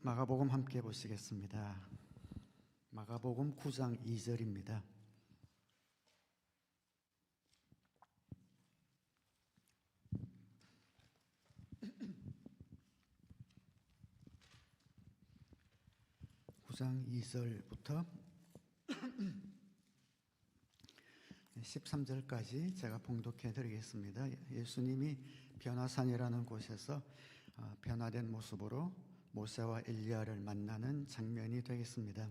마가복음 함께 보시겠습니다. 마가복음 9장 2절입니다. (9장 2절부터) 13절까지 제가 봉독해 드리겠습니다. 예수님이 변화산이라는 곳에서 변화된 모습으로 모세와 엘리야를 만나는 장면이 되겠습니다.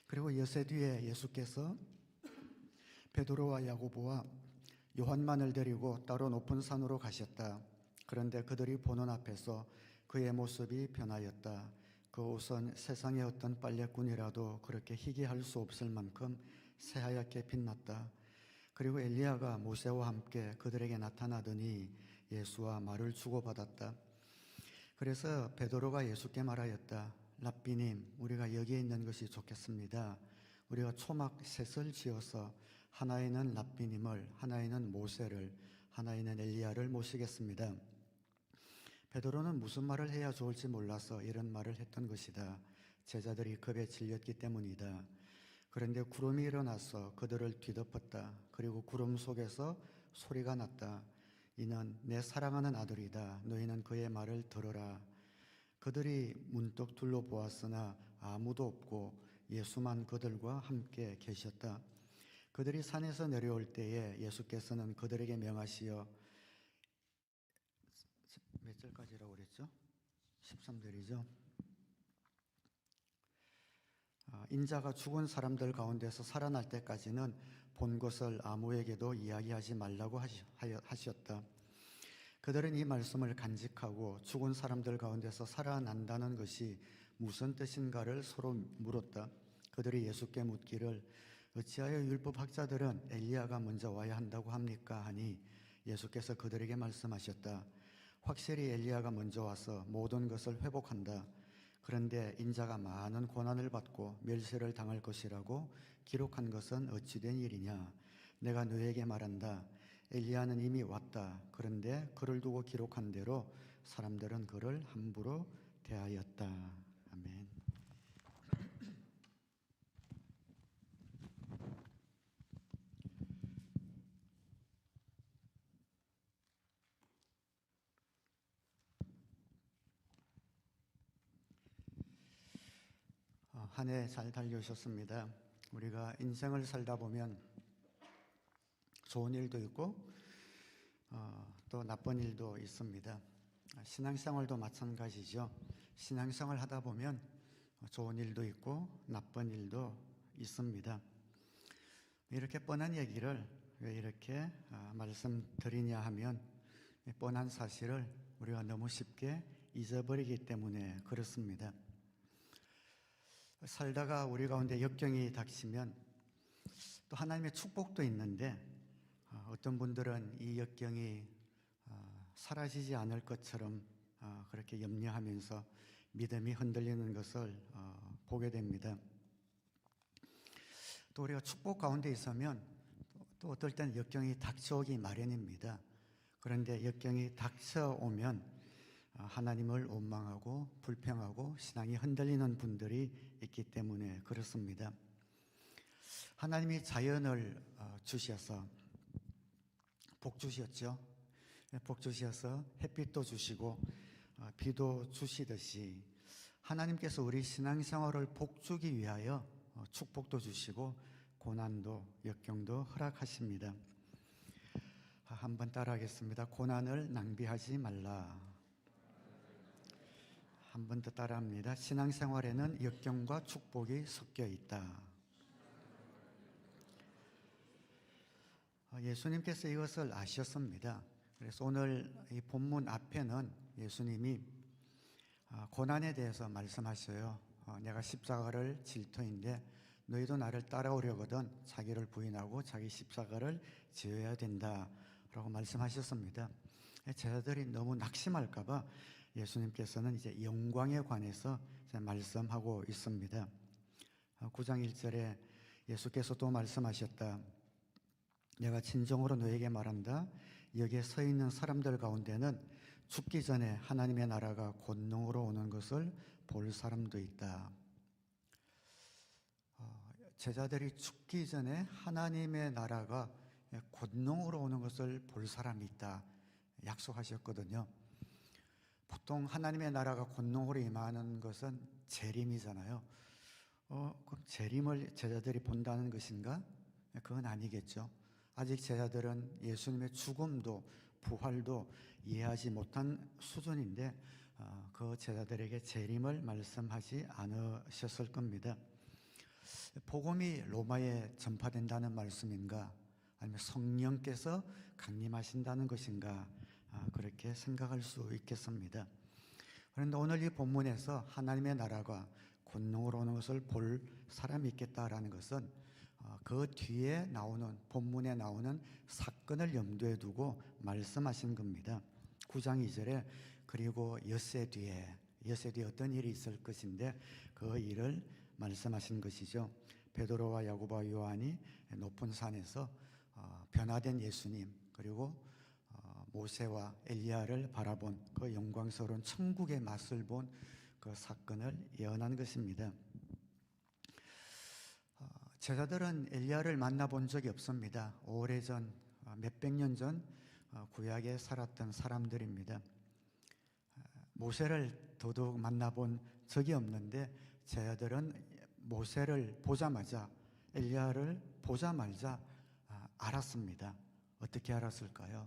그리고 여세 뒤에 예수께서 베드로와 야고보와 요한만을 데리고 따로 높은 산으로 가셨다. 그런데 그들이 보는 앞에서 그의 모습이 변하였다. 그 옷은 세상의 어떤 빨래꾼이라도 그렇게 희귀할 수 없을 만큼 새하얗게 빛났다. 그리고 엘리야가 모세와 함께 그들에게 나타나더니 예수와 말을 주고받았다. 그래서 베드로가 예수께 말하였다. 랍비님, 우리가 여기에 있는 것이 좋겠습니다. 우리가 초막 셋을 지어서 하나에는 랍비님을, 하나에는 모세를, 하나에는 엘리야를 모시겠습니다. 베드로는 무슨 말을 해야 좋을지 몰라서 이런 말을 했던 것이다. 제자들이 겁에 질렸기 때문이다. 그런데 구름이 일어나서 그들을 뒤덮었다. 그리고 구름 속에서 소리가 났다. 이는 내 사랑하는 아들이다. 너희는 그의 말을 들으라. 그들이 문득 둘러보았으나 아무도 없고 예수만 그들과 함께 계셨다. 그들이 산에서 내려올 때에 예수께서는 그들에게 명하시어 몇 절까지라고 그랬죠? 13절이죠. 인자가 죽은 사람들 가운데서 살아날 때까지는 본 것을 아무에게도 이야기하지 말라고 하셨다. 그들은 이 말씀을 간직하고 죽은 사람들 가운데서 살아난다는 것이 무슨 뜻인가를 서로 물었다. 그들이 예수께 묻기를 어찌하여 율법학자들은 엘리야가 먼저 와야 한다고 합니까? 하니 예수께서 그들에게 말씀하셨다. 확실히 엘리야가 먼저 와서 모든 것을 회복한다. 그런데 인자가 많은 고난을 받고 멸시를 당할 것이라고 기록한 것은 어찌된 일이냐? 내가 너에게 말한다. 엘리야는 이미 왔다. 그런데 그를 두고 기록한 대로 사람들은 그를 함부로 대하였다. 아멘. 한 해 잘 달려오셨습니다. 우리가 인생을 살다 보면 좋은 일도 있고 또 나쁜 일도 있습니다. 신앙생활도 마찬가지죠. 신앙생활 하다 보면 좋은 일도 있고 나쁜 일도 있습니다. 이렇게 뻔한 얘기를 왜 이렇게 말씀드리냐 하면 뻔한 사실을 우리가 너무 쉽게 잊어버리기 때문에 그렇습니다. 살다가 우리 가운데 역경이 닥치면 또 하나님의 축복도 있는데 어떤 분들은 이 역경이 사라지지 않을 것처럼 그렇게 염려하면서 믿음이 흔들리는 것을 보게 됩니다. 또 우리가 축복 가운데 있으면 또 어떨 때는 역경이 닥쳐오기 마련입니다. 그런데 역경이 닥쳐오면 하나님을 원망하고 불평하고 신앙이 흔들리는 분들이 있기 때문에 그렇습니다. 하나님이 자연을 주셔서 복 주셨죠. 복 주셔서 햇빛도 주시고 비도 주시듯이 하나님께서 우리 신앙생활을 복주기 위하여 축복도 주시고 고난도 역경도 허락하십니다. 한번 따라하겠습니다. 고난을 낭비하지 말라. 한 번 더 따라합니다. 신앙생활에는 역경과 축복이 섞여 있다. 예수님께서 이것을 아셨습니다. 그래서 오늘 이 본문 앞에는 예수님이 고난에 대해서 말씀하셔요. 내가 십자가를 질 터인데 너희도 나를 따라오려거든 자기를 부인하고 자기 십자가를 지어야 된다 라고 말씀하셨습니다. 제자들이 너무 낙심할까 봐 예수님께서는 이제 영광에 관해서 말씀하고 있습니다. 9장 1절에 예수께서 또 말씀하셨다. 내가 진정으로 너에게 말한다. 여기에 서 있는 사람들 가운데는 죽기 전에 하나님의 나라가 권능으로 오는 것을 볼 사람도 있다. 제자들이 죽기 전에 하나님의 나라가 권능으로 오는 것을 볼 사람이 있다 약속하셨거든요. 보통 하나님의 나라가 권능으로 임하는 것은 재림이잖아요. 그럼 재림을 제자들이 본다는 것인가? 그건 아니겠죠. 아직 제자들은 예수님의 죽음도 부활도 이해하지 못한 수준인데 그 제자들에게 재림을 말씀하지 않으셨을 겁니다. 복음이 로마에 전파된다는 말씀인가? 아니면 성령께서 강림하신다는 것인가? 그렇게 생각할 수 있겠습니다. 그런데 오늘 이 본문에서 하나님의 나라가 권능으로 오는 것을 볼 사람이 있겠다라는 것은 그 뒤에 나오는 본문에 나오는 사건을 염두에 두고 말씀하신 겁니다. 9장 2절에 그리고 엿새 뒤에 어떤 일이 있을 것인데 그 일을 말씀하신 것이죠. 베드로와 야고보와 요한이 높은 산에서 변화된 예수님 그리고 모세와 엘리야를 바라본 그 영광스러운 천국의 맛을 본 그 사건을 예언한 것입니다. 제자들은 엘리야를 만나본 적이 없습니다. 오래전 몇백 년 전 구약에 살았던 사람들입니다. 모세를 더더욱 만나본 적이 없는데 제자들은 모세를 보자마자 엘리야를 보자마자 알았습니다. 어떻게 알았을까요?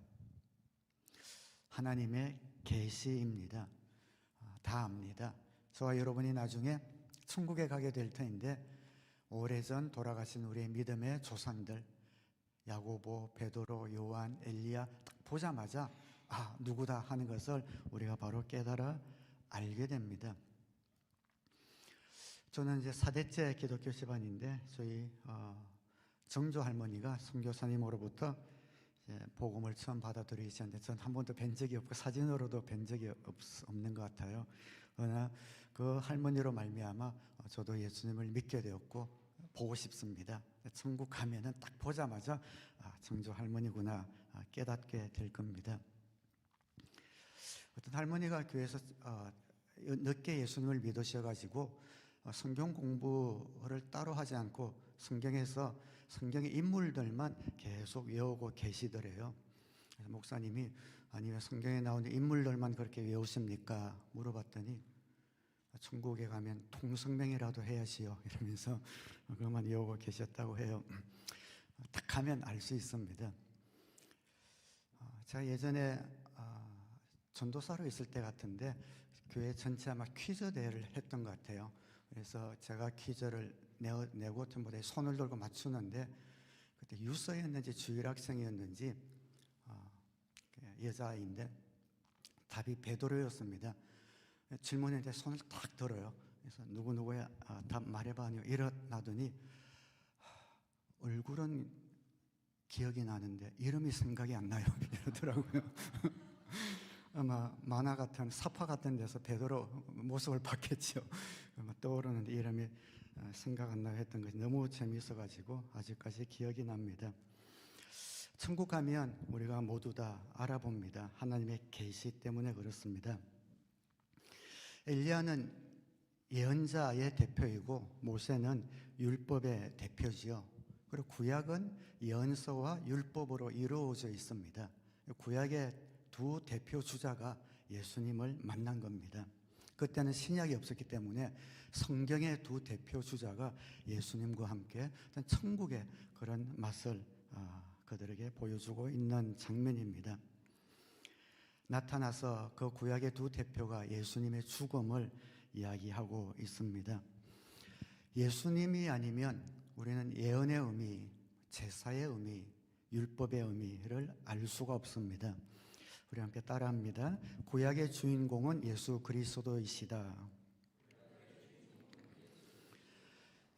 하나님의 계시입니다. 다 압니다. 저와 여러분이 나중에 천국에 가게 될 터인데 오래전 돌아가신 우리의 믿음의 조상들 야고보, 베드로, 요한, 엘리야 딱 보자마자 누구다 하는 것을 우리가 바로 깨달아 알게 됩니다. 저는 이제 4대째 기독교 집안인데 저희 정조 할머니가 선교사님으로부터 복음을 처음 받아들이셨는데 전 한 번도 뵌 적이 없고 사진으로도 뵌 적이 없는 것 같아요. 그러나 그 할머니로 말미암아 저도 예수님을 믿게 되었고 보고 싶습니다. 천국 가면은 딱 보자마자 정조 할머니구나 깨닫게 될 겁니다. 어떤 할머니가 교회에서 늦게 예수님을 믿으셔가지고 성경 공부를 따로 하지 않고 성경의 인물들만 계속 외우고 계시더래요. 그래서 목사님이 아니 왜 성경에 나오는 인물들만 그렇게 외우십니까? 물어봤더니 천국에 가면 통성명이라도 해야지요 이러면서 그것만 외우고 계셨다고 해요. 딱 가면 알 수 있습니다. 제가 예전에 전도사로 있을 때 같은데 교회 전체 아마 퀴즈 대회를 했던 것 같아요. 그래서 제가 퀴즈를 내고 전부 다 손을 들고 맞추는데 그때 유서였는지 주일학생이었는지 여자인데 답이 베드로였습니다. 질문했는데 손을 딱 들어요. 그래서 누구야 답 말해봐 일어나더니 얼굴은 기억이 나는데 이름이 생각이 안 나요 이러더라고요. 아마 만화 같은 사파 같은 데서 베드로 모습을 봤겠죠. 떠오르는 이름이 생각 안 나고 했던 것이 너무 재미있어가지고 아직까지 기억이 납니다. 천국 가면 우리가 모두 다 알아봅니다. 하나님의 계시 때문에 그렇습니다. 엘리야는 예언자의 대표이고 모세는 율법의 대표지요. 그리고 구약은 예언서와 율법으로 이루어져 있습니다. 구약의 두 대표 주자가 예수님을 만난 겁니다. 그때는 신약이 없었기 때문에 성경의 두 대표 주자가 예수님과 함께 천국의 그런 맛을 그들에게 보여주고 있는 장면입니다. 나타나서 그 구약의 두 대표가 예수님의 죽음을 이야기하고 있습니다. 예수님이 아니면 우리는 예언의 의미, 제사의 의미, 율법의 의미를 알 수가 없습니다. 우리 함께 따라합니다. 구약의 주인공은 예수 그리스도이시다.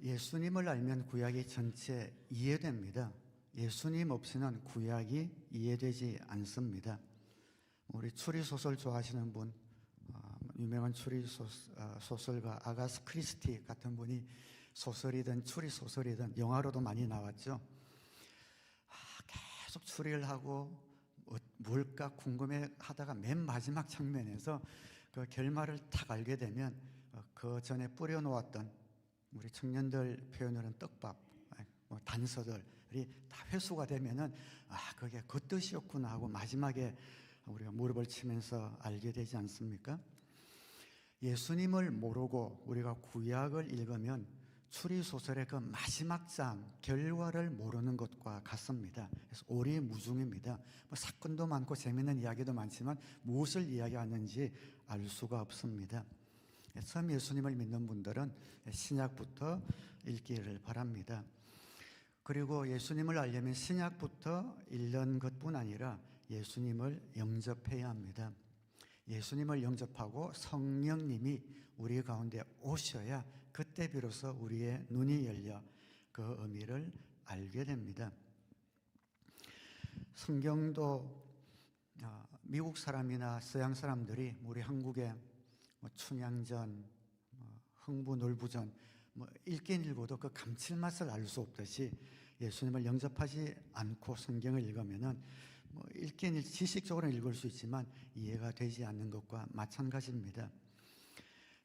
예수님을 알면 구약이 전체 이해됩니다. 예수님 없이는 구약이 이해되지 않습니다. 우리 추리소설 좋아하시는 분, 유명한 추리소설가 아가스 크리스티 같은 분이 소설이든 추리소설이든 영화로도 많이 나왔죠. 계속 추리를 하고 뭘까 궁금해 하다가 맨 마지막 장면에서 그 결말을 딱 알게 되면 그 전에 뿌려놓았던 우리 청년들 표현으로는 떡밥, 뭐 단서들이 다 회수가 되면은 그게 그 뜻이었구나 하고 마지막에 우리가 무릎을 치면서 알게 되지 않습니까? 예수님을 모르고 우리가 구약을 읽으면 추리소설의 그 마지막 장 결과를 모르는 것과 같습니다. 그래서 오리무중입니다. 뭐 사건도 많고 재미있는 이야기도 많지만 무엇을 이야기하는지 알 수가 없습니다. 처음 예수님을 믿는 분들은 신약부터 읽기를 바랍니다. 그리고 예수님을 알려면 신약부터 읽는 것뿐 아니라 예수님을 영접해야 합니다. 예수님을 영접하고 성령님이 우리 가운데 오셔야 그때 비로소 우리의 눈이 열려 그 의미를 알게 됩니다. 성경도 미국 사람이나 서양 사람들이 우리 한국의 춘향전, 흥부놀부전 읽긴 읽어도 그 감칠맛을 알 수 없듯이 예수님을 영접하지 않고 성경을 읽으면은 읽긴 지식적으로는 읽을 수 있지만 이해가 되지 않는 것과 마찬가지입니다.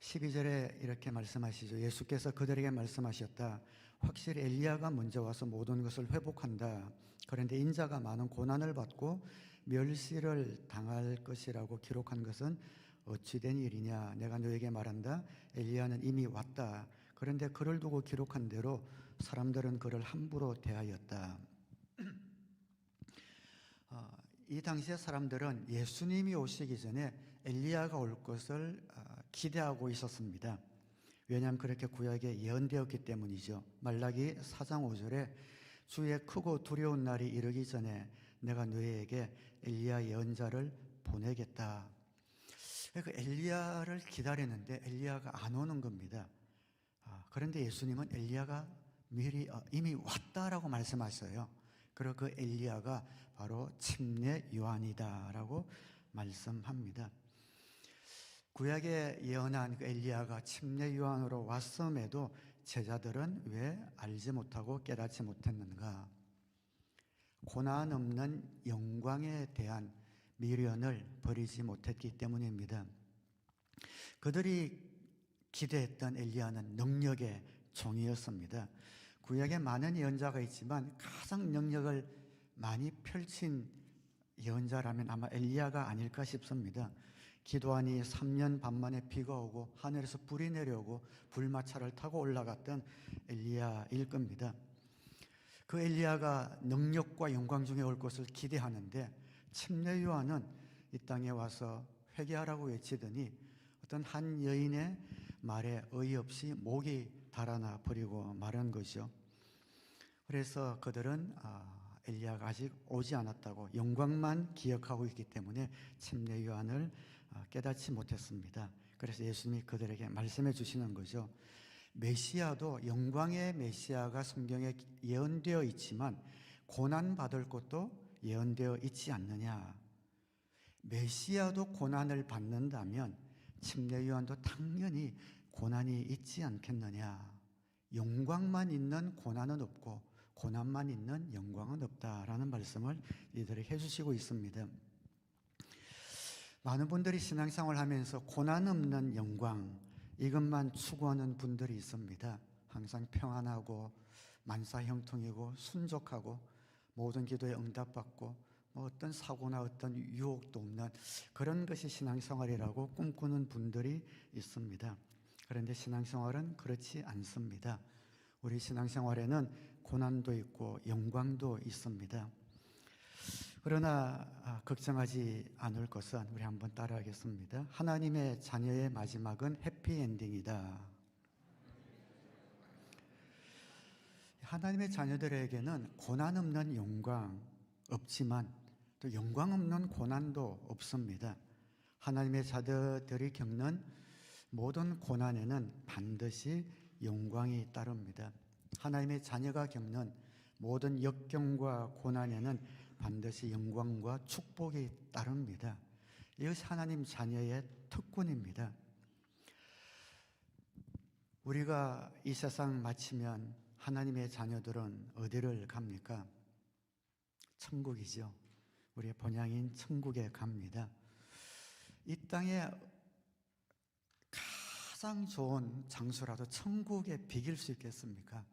12절에 이렇게 말씀하시죠. 예수께서 그들에게 말씀하셨다. 확실히 엘리야가 먼저 와서 모든 것을 회복한다. 그런데 인자가 많은 고난을 받고 멸시를 당할 것이라고 기록한 것은 어찌된 일이냐. 내가 너에게 말한다. 엘리야는 이미 왔다. 그런데 그를 두고 기록한 대로 사람들은 그를 함부로 대하였다. 이 당시의 사람들은 예수님이 오시기 전에 엘리야가 올 것을 기대하고 있었습니다. 왜냐하면 그렇게 구약에 예언되었기 때문이죠. 말라기 4장 5절에 주의 크고 두려운 날이 이르기 전에 내가 너희에게 엘리야 예언자를 보내겠다. 그 엘리야를 기다리는데 엘리야가 안 오는 겁니다. 그런데 예수님은 엘리야가 미리 이미 왔다라고 말씀하셔요. 그리고 그 엘리야가 바로 침례 요한이다라고 말씀합니다. 구약에 예언한 그 엘리야가 침례 요한으로 왔음에도 제자들은 왜 알지 못하고 깨닫지 못했는가? 고난 없는 영광에 대한 미련을 버리지 못했기 때문입니다. 그들이 기대했던 엘리야는 능력의 종이었습니다. 구약에 많은 예언자가 있지만 가장 능력을 많이 펼친 예언자라면 아마 엘리야가 아닐까 싶습니다. 기도하니 3년 반 만에 비가 오고 하늘에서 불이 내려오고 불마차를 타고 올라갔던 엘리야일 겁니다. 그 엘리야가 능력과 영광 중에 올 것을 기대하는데 침례 요한은 이 땅에 와서 회개하라고 외치더니 어떤 한 여인의 말에 어이없이 목이 달아나 버리고 말한 것이죠. 그래서 그들은 엘리야가 아직 오지 않았다고 영광만 기억하고 있기 때문에 침례 요한을 깨닫지 못했습니다. 그래서 예수님이 그들에게 말씀해 주시는 거죠. 메시아도 영광의 메시아가 성경에 예언되어 있지만 고난받을 것도 예언되어 있지 않느냐. 메시아도 고난을 받는다면 침례 요한도 당연히 고난이 있지 않겠느냐. 영광만 있는 고난은 없고 고난만 있는 영광은 없다라는 말씀을 이들에게 해주시고 있습니다. 많은 분들이 신앙생활을 하면서 고난 없는 영광 이것만 추구하는 분들이 있습니다. 항상 평안하고 만사형통이고 순족하고 모든 기도에 응답받고 어떤 사고나 어떤 유혹도 없는 그런 것이 신앙생활이라고 꿈꾸는 분들이 있습니다. 그런데 신앙생활은 그렇지 않습니다. 우리 신앙생활에는 고난도 있고 영광도 있습니다. 그러나 걱정하지 않을 것은 우리 한번 따라하겠습니다. 하나님의 자녀의 마지막은 해피엔딩이다. 하나님의 자녀들에게는 고난 없는 영광 없지만 또 영광 없는 고난도 없습니다. 하나님의 자녀들이 겪는 모든 고난에는 반드시 영광이 따릅니다. 하나님의 자녀가 겪는 모든 역경과 고난에는 반드시 영광과 축복이 따릅니다. 이것이 하나님 자녀의 특권입니다. 우리가 이 세상 마치면 하나님의 자녀들은 어디를 갑니까? 천국이죠. 우리의 본향인 천국에 갑니다. 이 땅에 가장 좋은 장소라도 천국에 비길 수 있겠습니까?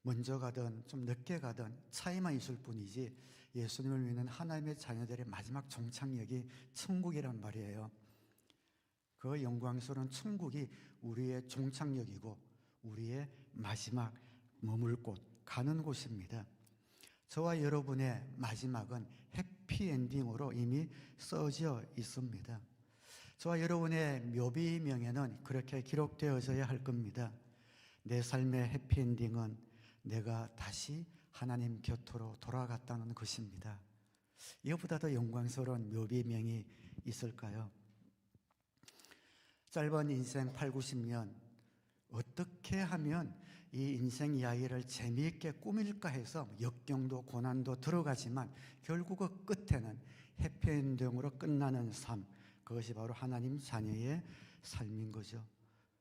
먼저 가든 좀 늦게 가든 차이만 있을 뿐이지 예수님을 믿는 하나님의 자녀들의 마지막 종착역이 천국이란 말이에요. 그 영광스러운 천국이 우리의 종착역이고 우리의 마지막 머물 곳, 가는 곳입니다. 저와 여러분의 마지막은 해피엔딩으로 이미 써져 있습니다. 저와 여러분의 묘비명에는 그렇게 기록되어져야 할 겁니다. 내 삶의 해피엔딩은 내가 다시 하나님 곁으로 돌아갔다는 것입니다. 이것보다 더 영광스러운 묘비명이 있을까요? 짧은 인생 8, 90년 어떻게 하면 이 인생 이야기를 재미있게 꾸밀까 해서 역경도 고난도 들어가지만 결국 그 끝에는 해피엔딩으로 끝나는 삶, 그것이 바로 하나님 자녀의 삶인 거죠.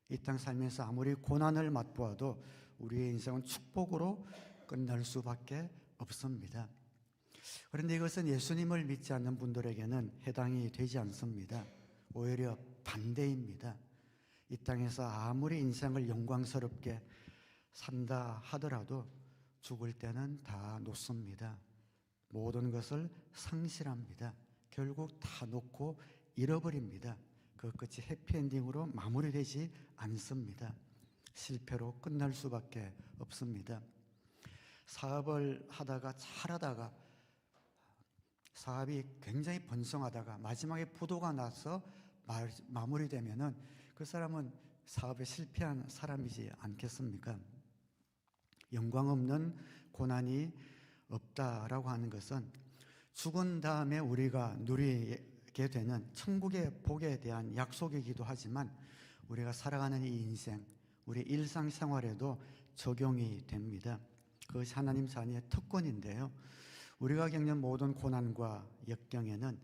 이 땅 살면서 아무리 고난을 맛보아도 우리의 인생은 축복으로 끝날 수밖에 없습니다. 그런데 이것은 예수님을 믿지 않는 분들에게는 해당이 되지 않습니다. 오히려 반대입니다. 이 땅에서 아무리 인생을 영광스럽게 산다 하더라도 죽을 때는 다 놓습니다. 모든 것을 상실합니다. 결국 다 놓고 잃어버립니다. 그 끝이 해피엔딩으로 마무리되지 않습니다. 실패로 끝날 수밖에 없습니다. 사업을 하다가 잘하다가 사업이 굉장히 번성하다가 마지막에 부도가 나서 마무리되면은 그 사람은 사업에 실패한 사람이지 않겠습니까? 영광 없는 고난이 없다라고 하는 것은 죽은 다음에 우리가 누리게 되는 천국의 복에 대한 약속이기도 하지만 우리가 살아가는 이 인생, 우리 일상생활에도 적용이 됩니다. 그것이 하나님 자녀의 특권인데요. 우리가 겪는 모든 고난과 역경에는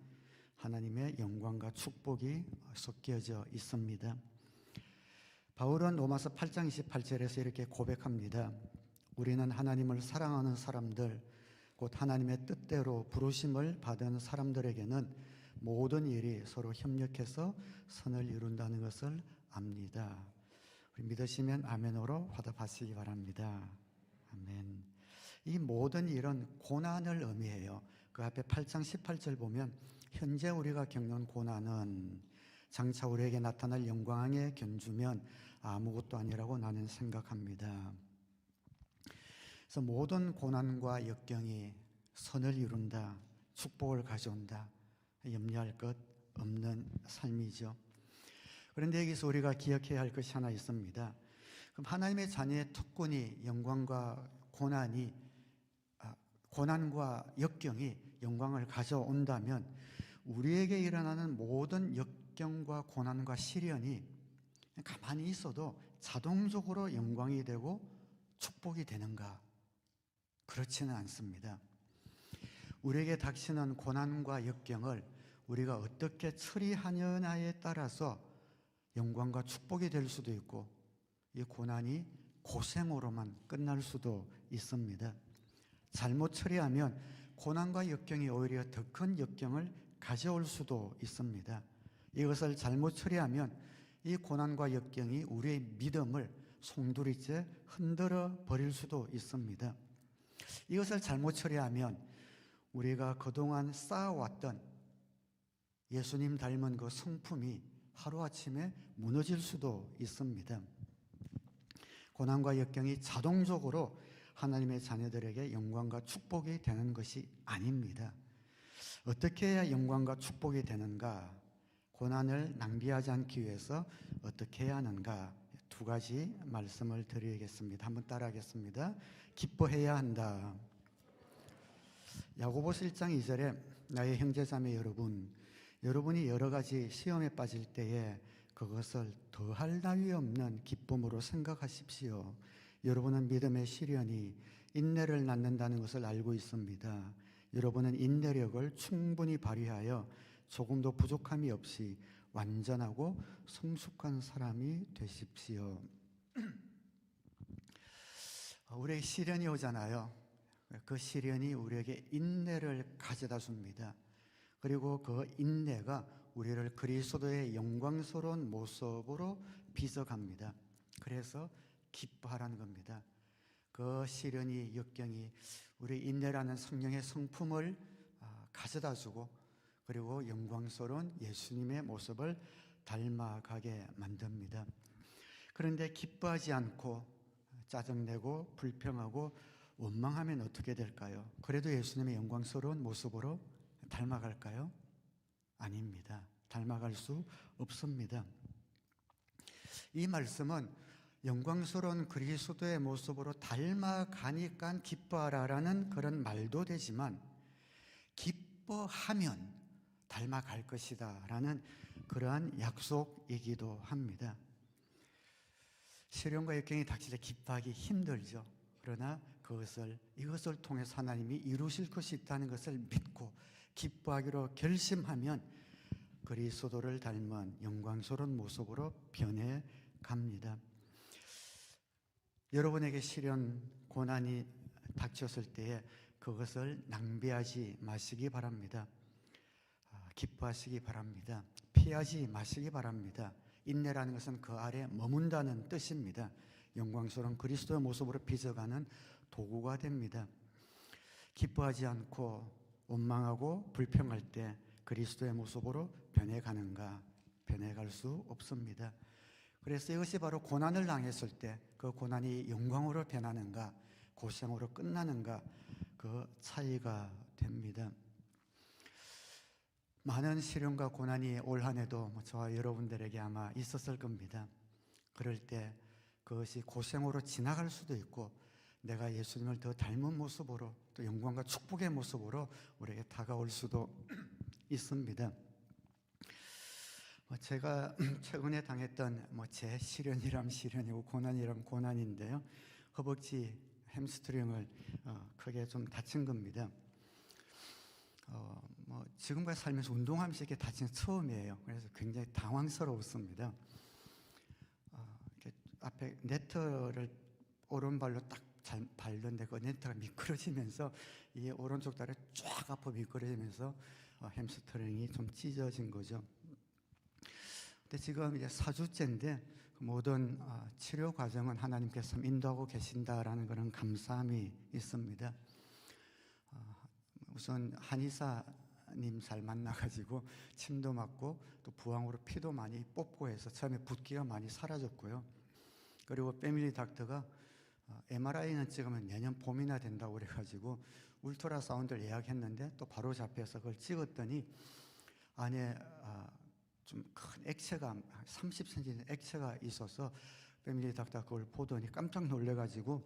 하나님의 영광과 축복이 섞여져 있습니다. 바울은 로마서 8장 28절에서 이렇게 고백합니다. 우리는 하나님을 사랑하는 사람들, 곧 하나님의 뜻대로 부르심을 받은 사람들에게는 모든 일이 서로 협력해서 선을 이룬다는 것을 압니다. 우리 믿으시면 아멘으로 화답하시기 바랍니다. 아멘. 이 모든 일은 고난을 의미해요. 그 앞에 8장 18절 보면 현재 우리가 겪는 고난은 장차 우리에게 나타날 영광에 견주면 아무것도 아니라고 나는 생각합니다. 그래서 모든 고난과 역경이 선을 이룬다, 축복을 가져온다, 염려할 것 없는 삶이죠. 그런데 여기서 우리가 기억해야 할 것이 하나 있습니다. 그럼 하나님의 자녀의 특권이 영광과 고난과 역경이 영광을 가져온다면 우리에게 일어나는 모든 역경과 고난과 시련이 가만히 있어도 자동적으로 영광이 되고 축복이 되는가? 그렇지는 않습니다. 우리에게 닥치는 고난과 역경을 우리가 어떻게 처리하느냐에 따라서 영광과 축복이 될 수도 있고 이 고난이 고생으로만 끝날 수도 있습니다. 잘못 처리하면 고난과 역경이 오히려 더 큰 역경을 가져올 수도 있습니다. 이것을 잘못 처리하면 이 고난과 역경이 우리의 믿음을 송두리째 흔들어 버릴 수도 있습니다. 이것을 잘못 처리하면 우리가 그동안 쌓아왔던 예수님 닮은 그 성품이 하루아침에 무너질 수도 있습니다. 고난과 역경이 자동적으로 하나님의 자녀들에게 영광과 축복이 되는 것이 아닙니다. 어떻게 해야 영광과 축복이 되는가? 고난을 낭비하지 않기 위해서 어떻게 해야 하는가? 두 가지 말씀을 드리겠습니다. 한번 따라하겠습니다. 기뻐해야 한다. 야고보서 1장 2절에 나의 형제자매 여러분이 여러 가지 시험에 빠질 때에 그것을 더할 나위 없는 기쁨으로 생각하십시오. 여러분은 믿음의 시련이 인내를 낳는다는 것을 알고 있습니다. 여러분은 인내력을 충분히 발휘하여 조금도 부족함이 없이 완전하고 성숙한 사람이 되십시오. 우리에게 시련이 오잖아요. 그 시련이 우리에게 인내를 가져다 줍니다. 그리고 그 인내가 우리를 그리스도의 영광스러운 모습으로 빚어갑니다. 그래서 기뻐하라는 겁니다. 그 시련이 역경이 우리 인내라는 성령의 성품을 가져다 주고 그리고 영광스러운 예수님의 모습을 닮아가게 만듭니다. 그런데 기뻐하지 않고 짜증내고 불평하고 원망하면 어떻게 될까요? 그래도 예수님의 영광스러운 모습으로 닮아갈까요? 아닙니다. 닮아갈 수 없습니다. 이 말씀은 영광스러운 그리스도의 모습으로 닮아가니까 기뻐하라라는 그런 말도 되지만 기뻐하면 닮아갈 것이다 라는 그러한 약속이기도 합니다. 시련과 역경이 닥칠 때 기뻐하기 힘들죠. 그러나 이것을 통해서 하나님이 이루실 것이 있다는 것을 믿고 기뻐하기로 결심하면 그리스도를 닮은 영광스러운 모습으로 변해 갑니다. 여러분에게 시련, 고난이 닥쳤을 때에 그것을 낭비하지 마시기 바랍니다. 기뻐하시기 바랍니다. 피하지 마시기 바랍니다. 인내라는 것은 그 아래 머문다는 뜻입니다. 영광스러운 그리스도의 모습으로 빚어가는 도구가 됩니다. 기뻐하지 않고 원망하고 불평할 때 그리스도의 모습으로 변해가는가? 변해갈 수 없습니다. 그래서 이것이 바로 고난을 당했을 때 그 고난이 영광으로 변하는가? 고생으로 끝나는가? 그 차이가 됩니다. 많은 시련과 고난이 올 한 해도 저와 여러분들에게 아마 있었을 겁니다. 그럴 때 그것이 고생으로 지나갈 수도 있고 내가 예수님을 더 닮은 모습으로 또 영광과 축복의 모습으로 우리에게 다가올 수도 있습니다. 제가 최근에 당했던 제 시련이라면 시련이고 고난이라면 고난인데요. 허벅지 햄스트링을 크게 좀 다친 겁니다. 지금까지 살면서 운동하면서 이렇게 다친 게 처음이에요. 그래서 굉장히 당황스러웠습니다. 이렇게 앞에 네트를 오른발로 딱 밟는데 그 네트가 미끄러지면서 이 오른쪽 다리 쫙 앞으로 미끄러지면서 햄스트링이 좀 찢어진 거죠. 근데 지금 이제 4주째인데 모든 치료 과정은 하나님께서 인도하고 계신다라는 그런 감사함이 있습니다. 우선 한의사님 잘 만나가지고 침도 맞고 또 부항으로 피도 많이 뽑고 해서 처음에 붓기가 많이 사라졌고요. 그리고 패밀리 닥터가 MRI는 찍으면 내년 봄이나 된다고 그래가지고 울트라사운드를 예약했는데 또 바로 잡혀서 그걸 찍었더니 안에 좀 큰 액체가 30cm 액체가 있어서 패밀리 닥터가 그걸 보더니 깜짝 놀래가지고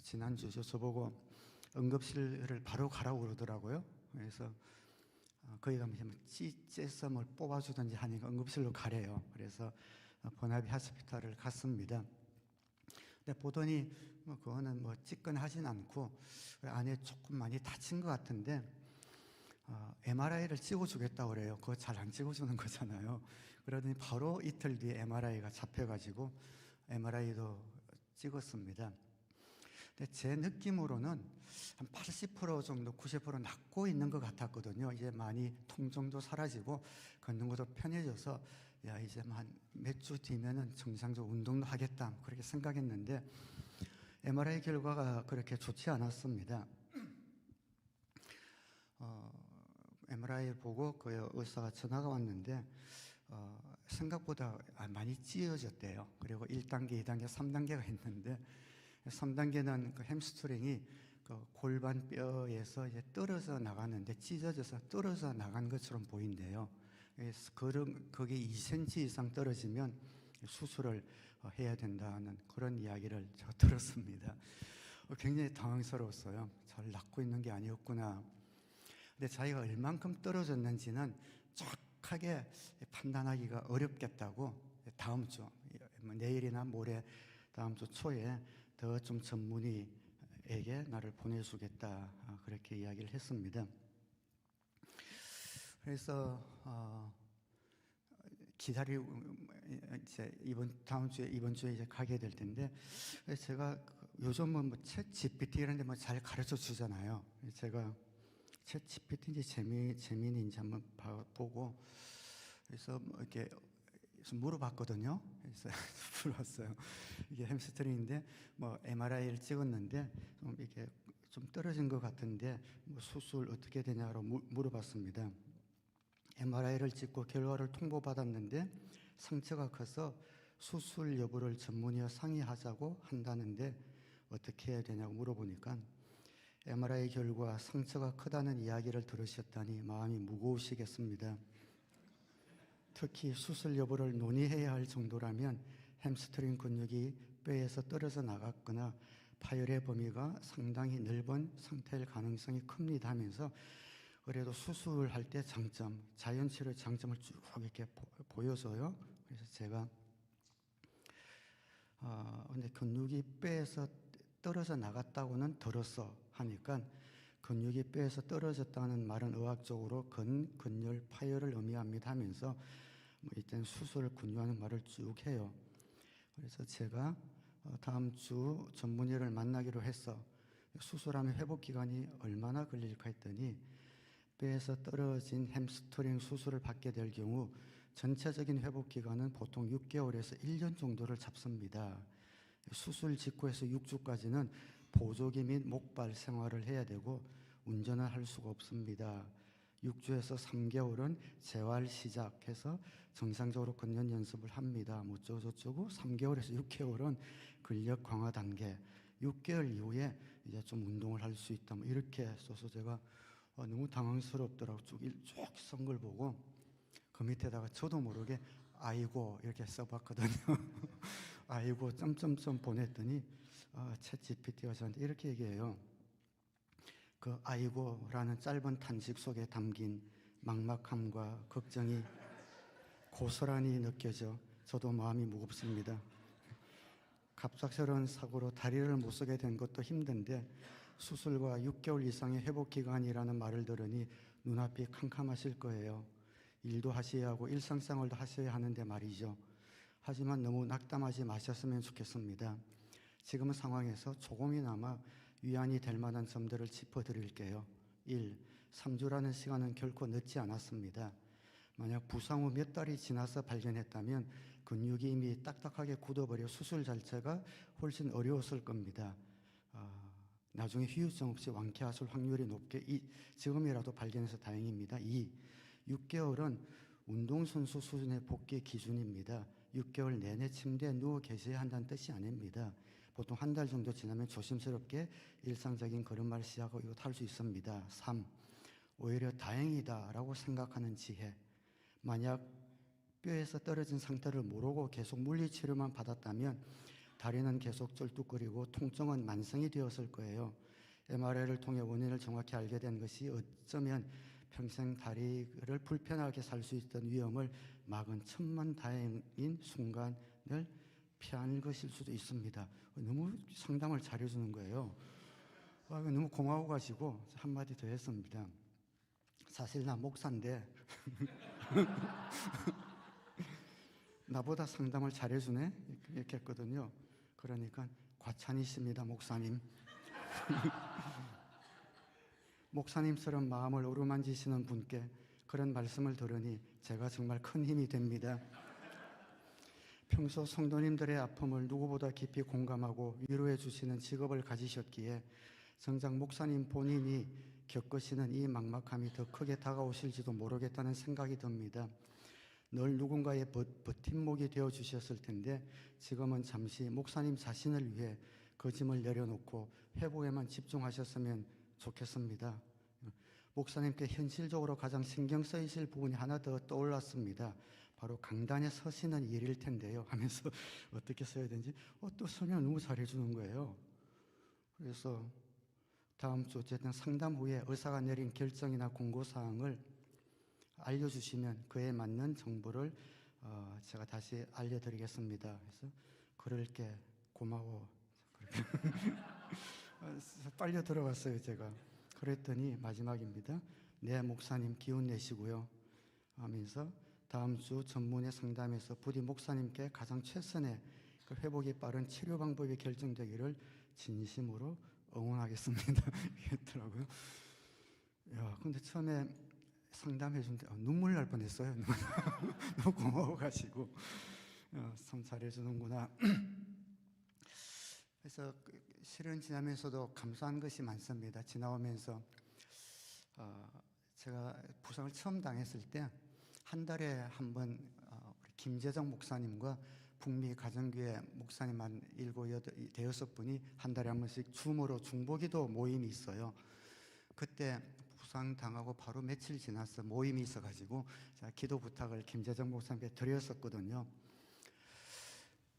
지난주 저보고 응급실을 바로 가라고 그러더라고요. 그래서 거기 가면 찌쨰을 뽑아주든지 하니까 응급실로 가래요. 그래서 버나비 하스피탈을 갔습니다. 근데 보더니 그거는 찌끈하진 않고 안에 조금 많이 다친 것 같은데 MRI를 찍어주겠다고 그래요. 그거 잘 안 찍어주는 거잖아요. 그러더니 바로 이틀 뒤에 MRI가 잡혀가지고 MRI도 찍었습니다. 근데 제 느낌으로는 한 80% 정도, 90% 낫고 있는 것 같았거든요. 이제 많이 통증도 사라지고 걷는 것도 편해져서 야 이제 한 몇 주 뒤면은 정상적으로 운동도 하겠다 그렇게 생각했는데 MRI 결과가 그렇게 좋지 않았습니다. MRI 보고 그 의사가 전화가 왔는데 생각보다 많이 찢어졌대요. 그리고 1단계, 2단계, 3단계가 있는데 3단계는 그 햄스트링이 그 골반 뼈에서 이제 떨어져 나가는데 찢어져서 떨어져 나간 것처럼 보인대요. 그게 2cm 이상 떨어지면 수술을 해야 된다는 그런 이야기를 제가 들었습니다. 굉장히 당황스러웠어요. 잘 낫고 있는 게 아니었구나. 근데 자기가 얼만큼 떨어졌는지는 정확하게 판단하기가 어렵겠다고 다음 주, 내일이나 모레 다음 주 초에 더 좀 전문의에게 나를 보내주겠다 그렇게 이야기를 했습니다. 그래서 이제 이번 주에 이제 가게 될 텐데 제가 요즘은 뭐챗 GPT 이런 데 뭐 잘 가르쳐 주잖아요. 제가 챗 GPT인지 재민인지 한번 보고 그래서 뭐 이렇게 물어봤거든요. 그래서 물어봤어요. 이게 햄스트링인데 뭐 MRI를 찍었는데 좀 이게 좀 떨어진 것 같은데 뭐 수술 어떻게 되냐고 물어봤습니다. MRI를 찍고 결과를 통보받았는데 상처가 커서 수술 여부를 전문의와 상의하자고 한다는데 어떻게 해야 되냐고 물어보니까 MRI 결과 상처가 크다는 이야기를 들으셨다니 마음이 무거우시겠습니다. 특히 수술 여부를 논의해야 할 정도라면 햄스트링 근육이 뼈에서 떨어져 나갔거나 파열의 범위가 상당히 넓은 상태일 가능성이 큽니다 하면서 그래도 수술할 때 장점, 자연치료의 장점을 쭉 이렇게 보여줘요. 그래서 제가 근데 근육이 뼈에서 떨어져 나갔다고는 들었어 하니까 근육이 뼈에서 떨어졌다는 말은 의학적으로 근근열 파열을 의미합니다 하면서 뭐 이때는 수술을 권유하는 말을 쭉 해요. 그래서 제가 다음 주 전문의를 만나기로 했어. 수술하면 회복 기간이 얼마나 걸릴까 했더니 뼈에서 떨어진 햄스트링 수술을 받게 될 경우 전체적인 회복 기간은 보통 6개월에서 1년 정도를 잡습니다. 수술 직후에서 6주까지는 보조기 및 목발 생활을 해야 되고 운전을 할 수가 없습니다. 6주에서 3개월은 재활 시작해서 정상적으로 걷는 연습을 합니다. 뭐 어쩌고저쩌고 3개월에서 6개월은 근력 강화 단계, 6개월 이후에 이제 좀 운동을 할 수 있다. 뭐 이렇게 써서 제가 너무 당황스럽더라고. 쭉 쓴 걸 보고 그 밑에다가 저도 모르게 아이고 이렇게 써봤거든요. 아이고 점점점 보냈더니 챗 GPT가 저한테 이렇게 얘기해요. 그 아이고라는 짧은 탄식 속에 담긴 막막함과 걱정이 고스란히 느껴져 저도 마음이 무겁습니다. 갑작스러운 사고로 다리를 못 쓰게 된 것도 힘든데 수술과 6개월 이상의 회복 기간이라는 말을 들으니 눈앞이 캄캄하실 거예요. 일도 하셔야 하고 일상생활도 하셔야 하는데 말이죠. 하지만 너무 낙담하지 마셨으면 좋겠습니다. 지금 상황에서 조금이나마 위안이 될 만한 점들을 짚어드릴게요. 1. 3주라는 시간은 결코 늦지 않았습니다. 만약 부상 후 몇 달이 지나서 발견했다면 근육이 이미 딱딱하게 굳어버려 수술 자체가 훨씬 어려웠을 겁니다. 나중에 후유증 없이 완쾌하실 확률이 높게 지금이라도 발견해서 다행입니다. 2. 6개월은 운동선수 수준의 복귀 기준입니다. 6개월 내내 침대에 누워 계셔야 한다는 뜻이 아닙니다. 보통 한 달 정도 지나면 조심스럽게 일상적인 걸음마를 시작하고 할 수 있습니다. 3. 오히려 다행이다라고 생각하는 지혜. 만약 뼈에서 떨어진 상태를 모르고 계속 물리치료만 받았다면 다리는 계속 쩔뚝거리고 통증은 만성이 되었을 거예요. MRI를 통해 원인을 정확히 알게 된 것이 어쩌면 평생 다리를 불편하게 살 수 있던 위험을 막은 천만다행인 순간을 피한 것일 수도 있습니다. 너무 상담을 잘해주는 거예요. 너무 고마워가지고 한마디 더 했습니다. 사실 나 목사인데 나보다 상담을 잘해주네? 이렇게 했거든요. 그러니까 과찬이십니다, 목사님. 목사님처럼 마음을 어루만지시는 분께 그런 말씀을 들으니 제가 정말 큰 힘이 됩니다. 평소 성도님들의 아픔을 누구보다 깊이 공감하고 위로해 주시는 직업을 가지셨기에 정작 목사님 본인이 겪으시는 이 막막함이 더 크게 다가오실지도 모르겠다는 생각이 듭니다. 늘 누군가의 버팀목이 되어 주셨을 텐데 지금은 잠시 목사님 자신을 위해 그 짐을 내려놓고 회복에만 집중하셨으면 좋겠습니다. 목사님께 현실적으로 가장 신경 쓰이실 부분이 하나 더 떠올랐습니다. 바로 강단에 서시는 일일 텐데요 하면서 어떻게 써야 되는지 또 설명 너무 잘해주는 거예요. 그래서 다음 주 어쨌든 상담 후에 의사가 내린 결정이나 공고사항을 알려주시면 그에 맞는 정보를 제가 다시 알려드리겠습니다. 그래서 그럴게 고마워. 빨려 들어갔어요 제가. 그랬더니 마지막입니다. 네 목사님 기운 내시고요 하면서 다음 주 전문의 상담에서 부디 목사님께 가장 최선의 그 회복이 빠른 치료 방법이 결정되기를 진심으로 응원하겠습니다. 이랬더라고요. 야, 근데 처음에 상담해 준 때 눈물 날 뻔했어요. 너무 고마워가지고 참 잘해주는구나. 그래서 실은 지나면서도 감사한 것이 많습니다. 지나오면서 제가 부상을 처음 당했을 때 한 달에 한 번 우리 김재정 목사님과 북미 가정교회 목사님 한 7, 8, 6분이 한 달에 한 번씩 줌으로 중보기도 모임이 있어요. 그때 부상 당하고 바로 며칠 지나서 모임이 있어가지고 제가 기도 부탁을 김재정 목사님께 드렸었거든요.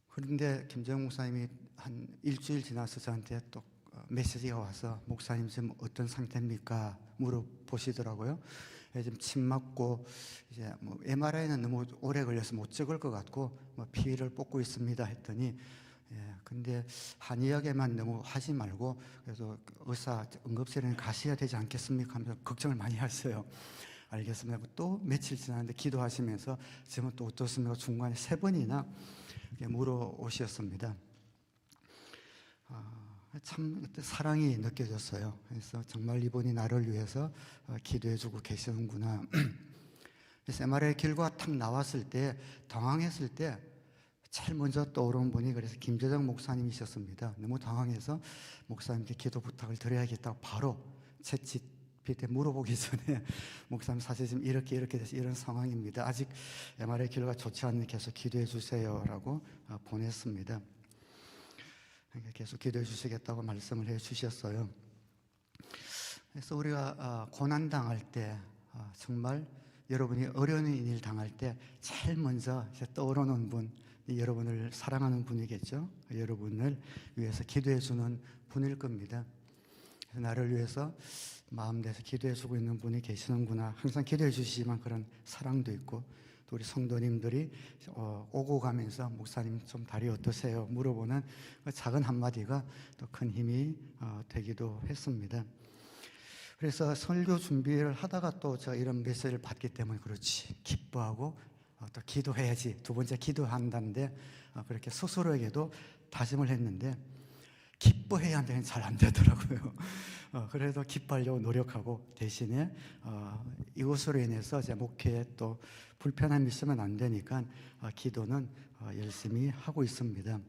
그런데 김재정 목사님이 한 일주일 지나서 저한테 또 메시지가 와서 목사님 지금 어떤 상태입니까? 물어보시더라고요. 지금 침 맞고 이제 뭐 MRI는 너무 오래 걸려서 못 찍을 것 같고 뭐 피를 뽑고 있습니다 했더니 근데 한의학에만 너무 하지 말고 그래서 의사 응급실에 가셔야 되지 않겠습니까? 하면서 걱정을 많이 하세요. 알겠습니다. 또 며칠 지났는데 기도하시면서 지금 또 어떻습니까? 중간에 3번이나 물어오셨습니다. 참 사랑이 느껴졌어요. 그래서 정말 이분이 나를 위해서 기도해주고 계시는구나. 그래서 MRI 결과가 탁 나왔을 때 당황했을 때 제일 먼저 떠오른 분이 그래서 김재정 목사님이셨습니다. 너무 당황해서 목사님께 기도 부탁을 드려야겠다고 바로 챗GPT에 물어보기 전에 목사님 사실 지금 이렇게 돼서 이런 상황입니다. 아직 MRI 결과가 좋지 않으니 계속 기도해 주세요라고 보냈습니다. 계속 기도해 주시겠다고 말씀을 해 주셨어요. 그래서 우리가 고난당할 때 정말 여러분이 어려운 일 당할 때 제일 먼저 떠오르는 분, 여러분을 사랑하는 분이겠죠. 여러분을 위해서 기도해 주는 분일 겁니다. 나를 위해서 마음 내서 기도해 주고 있는 분이 계시는구나. 항상 기도해 주시지만 그런 사랑도 있고 또 우리 성도님들이 오고 가면서 목사님 좀 다리 어떠세요? 물어보는 그 작은 한마디가 또 큰 힘이 되기도 했습니다. 그래서 설교 준비를 하다가 또 제가 이런 메시지를 받기 때문에 그렇지 기뻐하고 또 기도해야지 두 번째 기도한다는데 그렇게 스스로에게도 다짐을 했는데 기뻐해야 하는데 잘 안 되더라고요. 그래도 기뻐하려고 노력하고 대신에 이것으로 인해서 제 목회에 또 불편함이 있으면 안 되니까 기도는 열심히 하고 있습니다.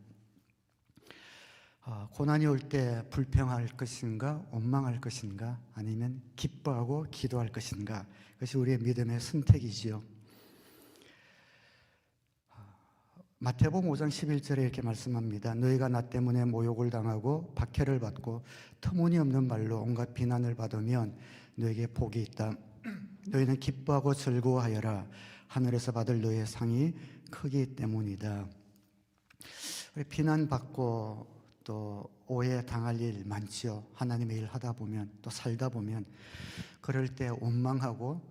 고난이 올 때 불평할 것인가 원망할 것인가 아니면 기뻐하고 기도할 것인가 그것이 우리의 믿음의 선택이지요. 마태복음 5장 11절에 이렇게 말씀합니다. 너희가 나 때문에 모욕을 당하고 박해를 받고 터무니없는 말로 온갖 비난을 받으면 너에게 복이 있다. 너희는 기뻐하고 즐거워하여라. 하늘에서 받을 너희의 상이 크기 때문이다. 우리 비난받고 또 오해 당할 일 많지요. 하나님의 일 하다 보면 또 살다 보면 그럴 때 원망하고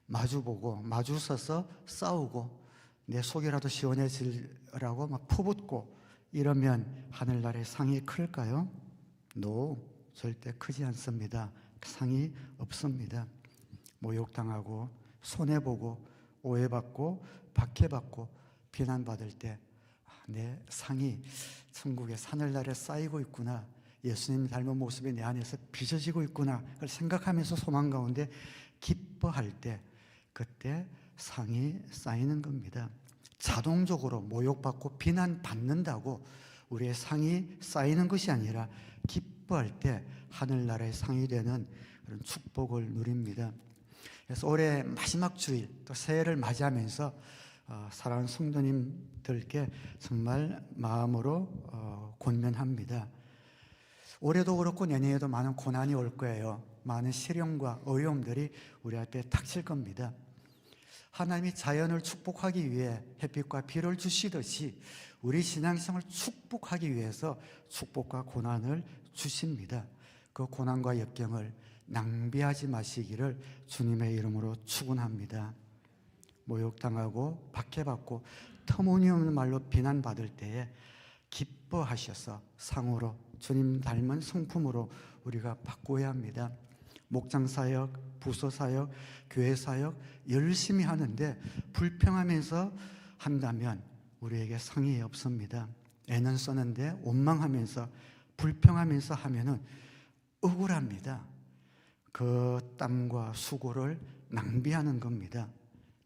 마주보고 마주서서 싸우고 내 속이라도 시원해지라고 막 퍼붓고 이러면 하늘나라의 상이 클까요? No, 절대 크지 않습니다. 상이 없습니다. 모욕당하고 손해보고 오해받고 박해받고 비난받을 때 내 상이 천국의 하늘나라에 쌓이고 있구나. 예수님 닮은 모습이 내 안에서 빚어지고 있구나. 그걸 생각하면서 소망 가운데 기뻐할 때 그때 상이 쌓이는 겁니다. 자동적으로 모욕받고 비난받는다고 우리의 상이 쌓이는 것이 아니라 기뻐할 때 하늘나라의 상이 되는 그런 축복을 누립니다. 그래서 올해 마지막 주일 또 새해를 맞이하면서 사랑하는 성도님들께 정말 마음으로 권면합니다. 올해도 그렇고 내년에도 많은 고난이 올 거예요. 많은 시련과 어려움들이 우리 앞에 닥칠 겁니다. 하나님이 자연을 축복하기 위해 햇빛과 비를 주시듯이 우리 신앙생활을 축복하기 위해서 축복과 고난을 주십니다. 그 고난과 역경을 낭비하지 마시기를 주님의 이름으로 축원합니다. 모욕당하고 박해받고 터무니없는 말로 비난받을 때에 기뻐하셔서 상으로 주님 닮은 성품으로 우리가 바꾸어야 합니다. 목장사역, 부서사역, 교회사역 열심히 하는데 불평하면서 한다면 우리에게 상이 없습니다. 애는 쓰는데 원망하면서 불평하면서 하면은 억울합니다. 그 땀과 수고를 낭비하는 겁니다.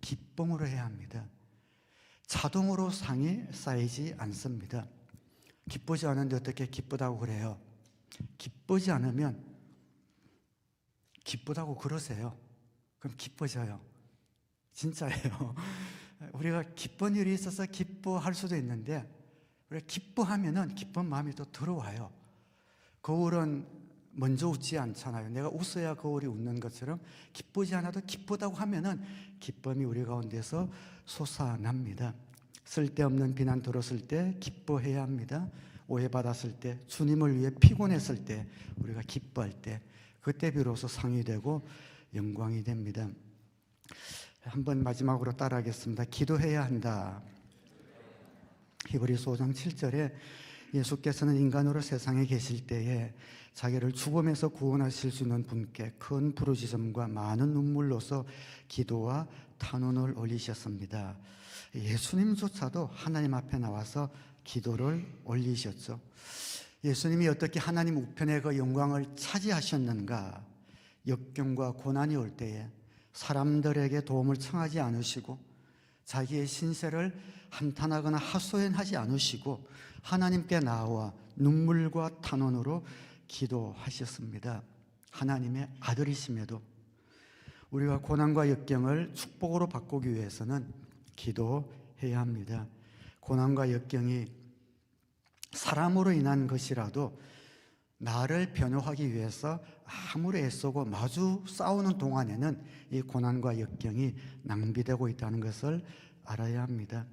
기쁨으로 해야 합니다. 자동으로 상이 쌓이지 않습니다. 기쁘지 않은데 어떻게 기쁘다고 그래요? 기쁘지 않으면 기쁘다고 그러세요. 그럼 기뻐져요. 진짜예요. 우리가 기쁜 일이 있어서 기뻐할 수도 있는데 우리가 기뻐하면은 기쁜 마음이 또 들어와요. 거울은 먼저 웃지 않잖아요. 내가 웃어야 거울이 웃는 것처럼 기쁘지 않아도 기쁘다고 하면은 기쁨이 우리 가운데서 솟아납니다. 쓸데없는 비난 들었을 때 기뻐해야 합니다. 오해받았을 때, 주님을 위해 피곤했을 때, 우리가 기뻐할 때, 그때 비로소 상이 되고 영광이 됩니다. 한번 마지막으로 따라하겠습니다. 기도해야 한다. 히브리서 5장 7절에 예수께서는 인간으로 세상에 계실 때에 자기를 죽음에서 구원하실 수 있는 분께 큰 부르짖음과 많은 눈물로서 기도와 탄원을 올리셨습니다. 예수님조차도 하나님 앞에 나와서 기도를 올리셨죠. 예수님이 어떻게 하나님 우편의 그 영광을 차지하셨는가? 역경과 고난이 올 때에 사람들에게 도움을 청하지 않으시고 자기의 신세를 한탄하거나 하소연하지 않으시고 하나님께 나와 눈물과 탄원으로 기도하셨습니다. 하나님의 아들이심에도 우리가 고난과 역경을 축복으로 바꾸기 위해서는 기도해야 합니다. 고난과 역경이 사람으로 인한 것이라도 나를 변호하기 위해서 아무리 애쓰고 마주 싸우는 동안에는 이 고난과 역경이 낭비되고 있다는 것을 알아야 합니다.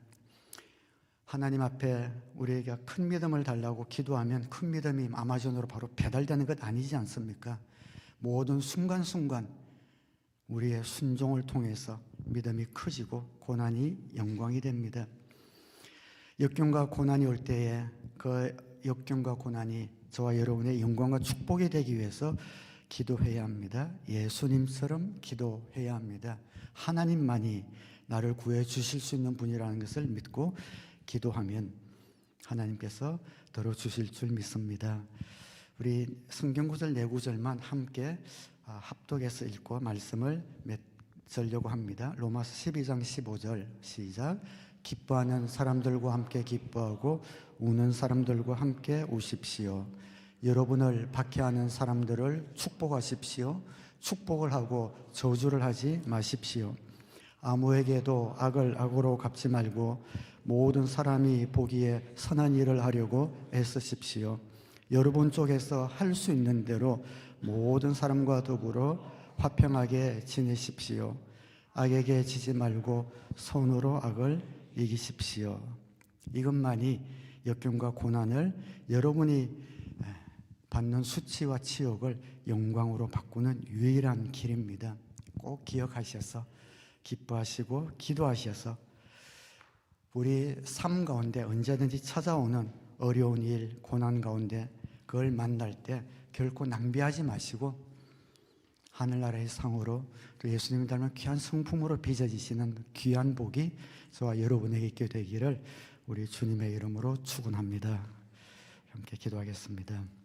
하나님 앞에 우리에게 큰 믿음을 달라고 기도하면 큰 믿음이 아마존으로 바로 배달되는 것 아니지 않습니까? 모든 순간순간 우리의 순종을 통해서 믿음이 커지고 고난이 영광이 됩니다. 역경과 고난이 올 때에 그 역경과 고난이 저와 여러분의 영광과 축복이 되기 위해서 기도해야 합니다. 예수님처럼 기도해야 합니다. 하나님만이 나를 구해 주실 수 있는 분이라는 것을 믿고 기도하면 하나님께서 들어주실 줄 믿습니다. 우리 성경 구절 네 구절만 함께 합독해서 읽고 말씀을 맺으려고 합니다. 로마서 12장 15절 시작. 기뻐하는 사람들과 함께 기뻐하고 우는 사람들과 함께 우십시오. 여러분을 박해하는 사람들을 축복하십시오. 축복을 하고 저주를 하지 마십시오. 아무에게도 악을 악으로 갚지 말고 모든 사람이 보기에 선한 일을 하려고 애쓰십시오. 여러분 쪽에서 할 수 있는 대로 모든 사람과 더불어 화평하게 지내십시오. 악에게 지지 말고 선으로 악을 이기십시오. 이것만이 역경과 고난을 여러분이 받는 수치와 치욕을 영광으로 바꾸는 유일한 길입니다. 꼭 기억하셔서 기뻐하시고 기도하셔서 우리 삶 가운데 언제든지 찾아오는 어려운 일, 고난 가운데 그걸 만날 때 결코 낭비하지 마시고 하늘나라의 상으로 또 예수님을 닮은 귀한 성품으로 빚어지시는 귀한 복이 저와 여러분에게 있게 되기를 우리 주님의 이름으로 축원합니다. 함께 기도하겠습니다.